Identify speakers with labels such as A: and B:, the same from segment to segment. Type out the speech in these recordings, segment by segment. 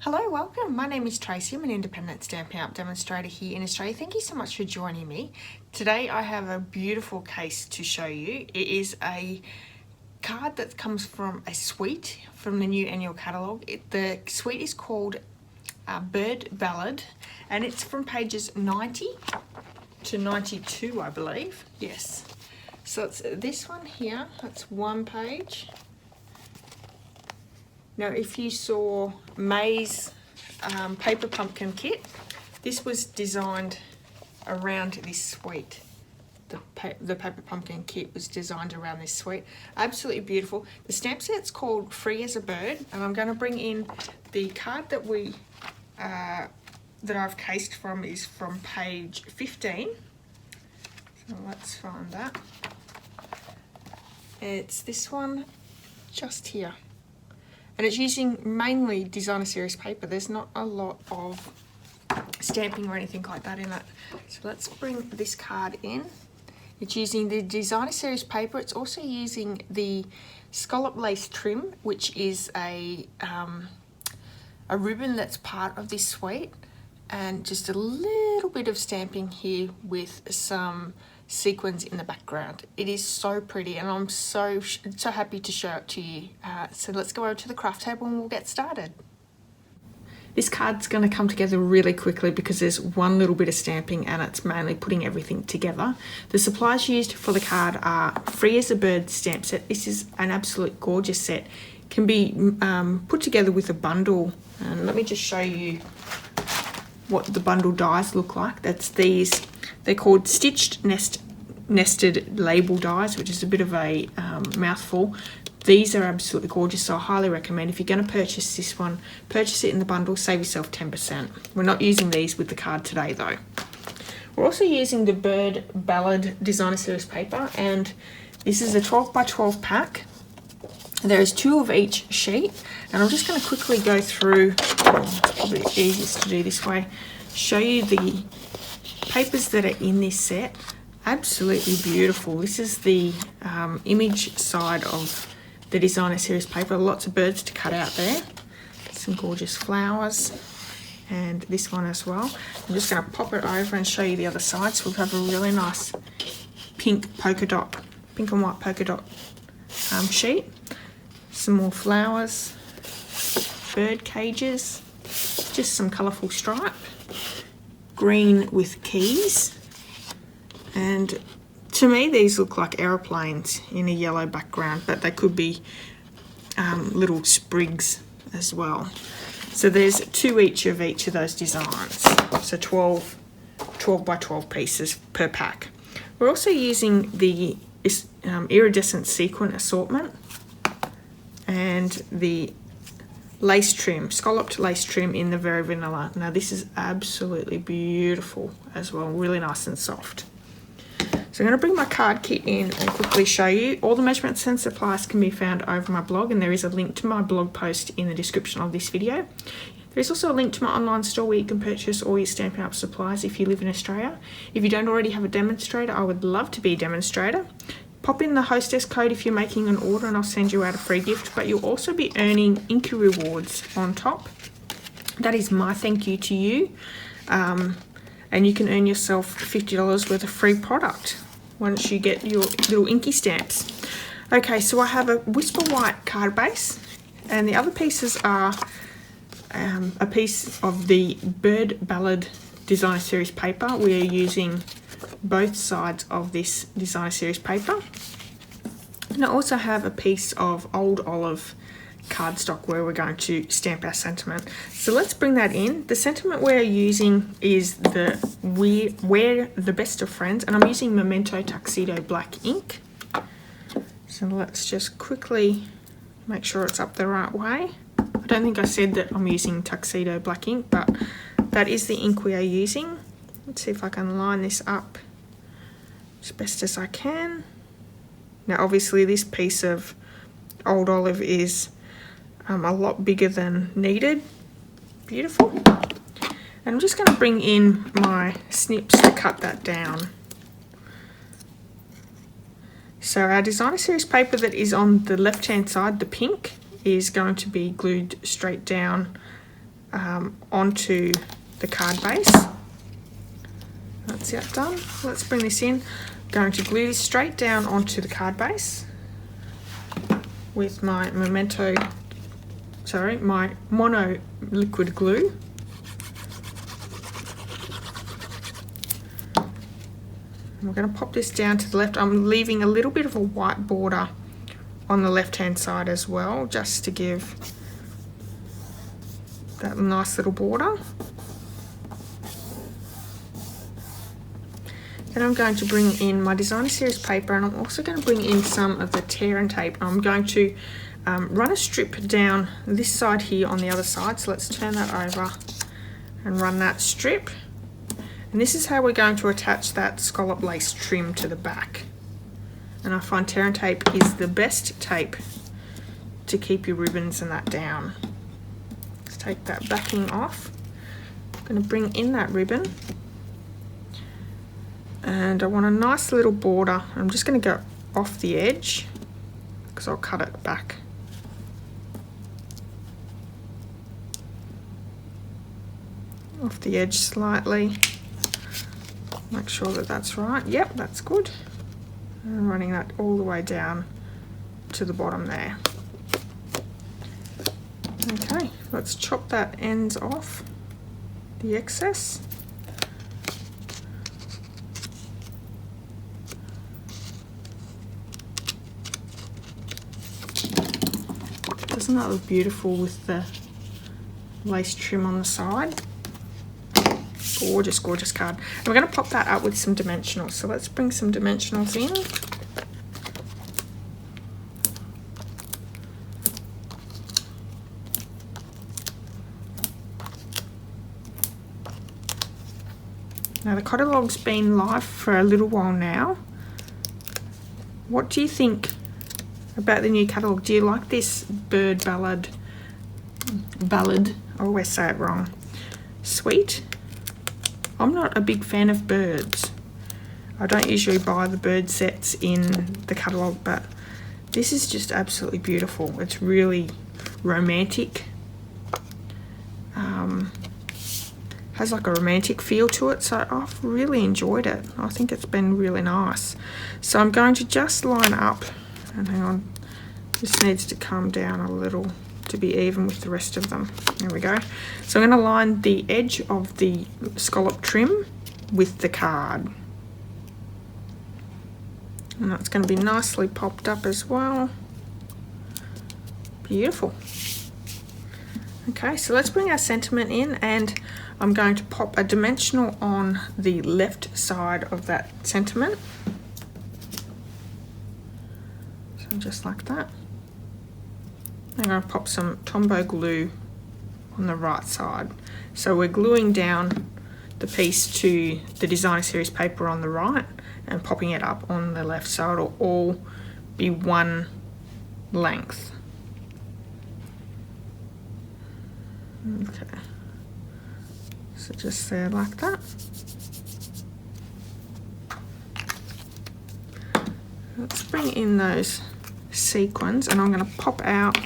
A: Hello, welcome. My name is Tracy. I'm an independent Stampin' Up demonstrator here in Australia. Thank you so much for joining me. Today I have a beautiful case to show you. It is a card that comes from a suite from the new Annual Catalogue. The suite is called Bird Ballad, and it's from pages 90 to 92, I believe. Yes. So it's this one here. That's one page. Now, if you saw May's paper pumpkin kit, this was designed around this suite. The paper pumpkin kit was designed around this suite. Absolutely beautiful. The stamp set's called Free as a Bird, and I'm going to bring in the card that I've cased from is from page 15. So let's find that. It's this one just here. And it's using mainly designer series paper. There's not a lot of stamping or anything like that in it. So let's bring this card in. It's using the designer series paper. It's also using the scallop lace trim, which is a ribbon that's part of this suite. And just a little bit of stamping here with some sequins in the background. It is so pretty, and I'm so happy to show it to you. So let's go over to the craft table and we'll get started. This card's going to come together really quickly because there's one little bit of stamping and it's mainly putting everything together. The supplies used for the card are Free as a Bird stamp set. This is an absolute gorgeous set. It can be put together with a bundle, and let me just show you what the bundle dies look like. That's these. They're called stitched nested label dies, which is a bit of a mouthful. These are absolutely gorgeous, so I highly recommend if you're going to purchase this one, purchase it in the bundle, save yourself 10%. We're not using these with the card today though. We're also using the Bird Ballad designer series paper, and this is a 12 by 12 pack. There's 2 of each sheet, and I'm just going to quickly go through, it's probably easiest to do this way, show you the papers that are in this set. Absolutely beautiful. This is the image side of the designer series paper. Lots of birds to cut out there. Some gorgeous flowers, and this one as well. I'm just going to pop it over and show you the other side. So we have a really nice pink and white polka dot sheet. Some more flowers, bird cages, just some colourful stripe, green with keys, and to me these look like aeroplanes in a yellow background, but they could be little sprigs as well. So there's 2 each of those designs, so 12 by 12 pieces per pack. We're also using the iridescent sequin assortment and the lace trim, scalloped lace trim in the very vanilla. Now this is absolutely beautiful as well, really nice and soft. So I'm going to bring my card kit in and quickly show you. All the measurements and supplies can be found over my blog, and there is a link to my blog post in the description of this video. There's also a link to my online store where you can purchase all your Stampin' Up supplies if you live in Australia. If you don't already have a demonstrator, I would love to be a demonstrator. Pop in the hostess code if you're making an order and I'll send you out a free gift, but you'll also be earning Inky rewards on top. That is my thank you to you, and you can earn yourself $50 worth of free product once you get your little Inky stamps. Okay, so I have a Whisper White card base, and the other pieces are a piece of the Bird Ballad designer series paper. We are using both sides of this designer series paper, and I also have a piece of Old Olive cardstock where we're going to stamp our sentiment. So let's bring that in. The sentiment we're using is We're the Best of Friends, and I'm using Memento Tuxedo black ink. So let's just quickly make sure it's up the right way. I don't think I said that I'm using Tuxedo black ink, but that is the ink we are using. Let's see if I can line this up as best as I can. Now obviously this piece of Old Olive is a lot bigger than needed. Beautiful. And I'm just going to bring in my snips to cut that down. So our designer series paper that is on the left hand side, the pink, is going to be glued straight down onto the card base. That's it done. Let's bring this in. Going to glue this straight down onto the card base with my my mono liquid glue. And we're going to pop this down to the left. I'm leaving a little bit of a white border on the left hand side as well, just to give that nice little border. Then I'm going to bring in my designer series paper, and I'm also going to bring in some of the tear and tape. I'm going to run a strip down this side here on the other side. So let's turn that over and run that strip. And this is how we're going to attach that scallop lace trim to the back. And I find tear and tape is the best tape to keep your ribbons and that down. Let's take that backing off. I'm going to bring in that ribbon. And I want a nice little border. I'm just going to go off the edge because I'll cut it back. Off the edge slightly. Make sure that that's right. Yep, that's good. And running that all the way down to the bottom there. Okay, let's chop that ends off, the excess. Doesn't that look beautiful with the lace trim on the side? Gorgeous, gorgeous card. And we're going to pop that up with some dimensionals. So let's bring some dimensionals in. Now the catalogue's been live for a little while now. What do you think about the new catalogue? Do you like this bird ballad? Ballad, I always say it wrong. Sweet. I'm not a big fan of birds. I don't usually buy the bird sets in the catalogue, but this is just absolutely beautiful. It's really romantic. Has like a romantic feel to it, so I've really enjoyed it. I think it's been really nice. So I'm going to just line up, and hang on, this needs to come down a little to be even with the rest of them. There we go. So I'm going to line the edge of the scallop trim with the card. And that's going to be nicely popped up as well. Beautiful. Okay, so let's bring our sentiment in, and I'm going to pop a dimensional on the left side of that sentiment. So just like that. I'm going to pop some Tombow glue on the right side. So we're gluing down the piece to the designer series paper on the right and popping it up on the left, so it'll all be one length. Okay, so just there like that. Let's bring in those sequins, and I'm going to pop out.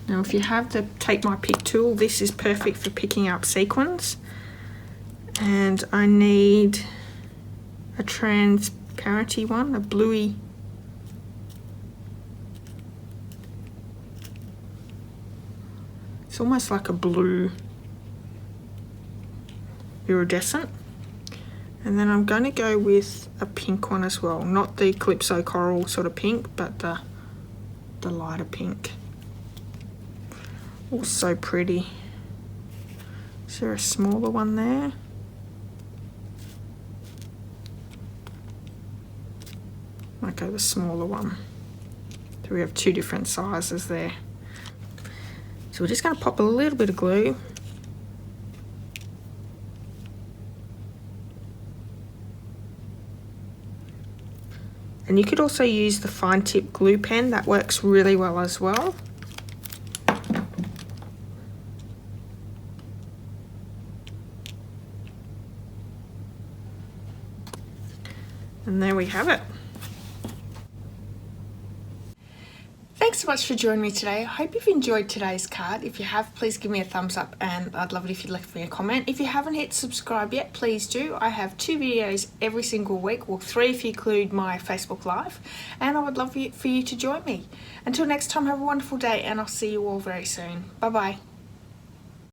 A: Now if you have the Take My Pick tool, this is perfect for picking up sequins. And I need a transparency one, a bluey. It's almost like a blue iridescent. And then I'm going to go with a pink one as well. Not the Calypso Coral sort of pink, but the lighter pink. Oh, so pretty. Is there a smaller one there? Okay, the smaller one. So we have two different sizes there. So we're just going to pop a little bit of glue. And you could also use the fine tip glue pen, that works really well as well.
B: And there we have it.
A: Thanks so much for joining me today. I hope you've enjoyed today's card. If you have, please give me a thumbs up, and I'd love it if you'd left me a comment. If you haven't hit subscribe yet, please do. I have 2 videos every single week, well 3 if you include my Facebook Live, and I would love for you to join me. Until next time, have a wonderful day, and I'll see you all very soon. Bye bye.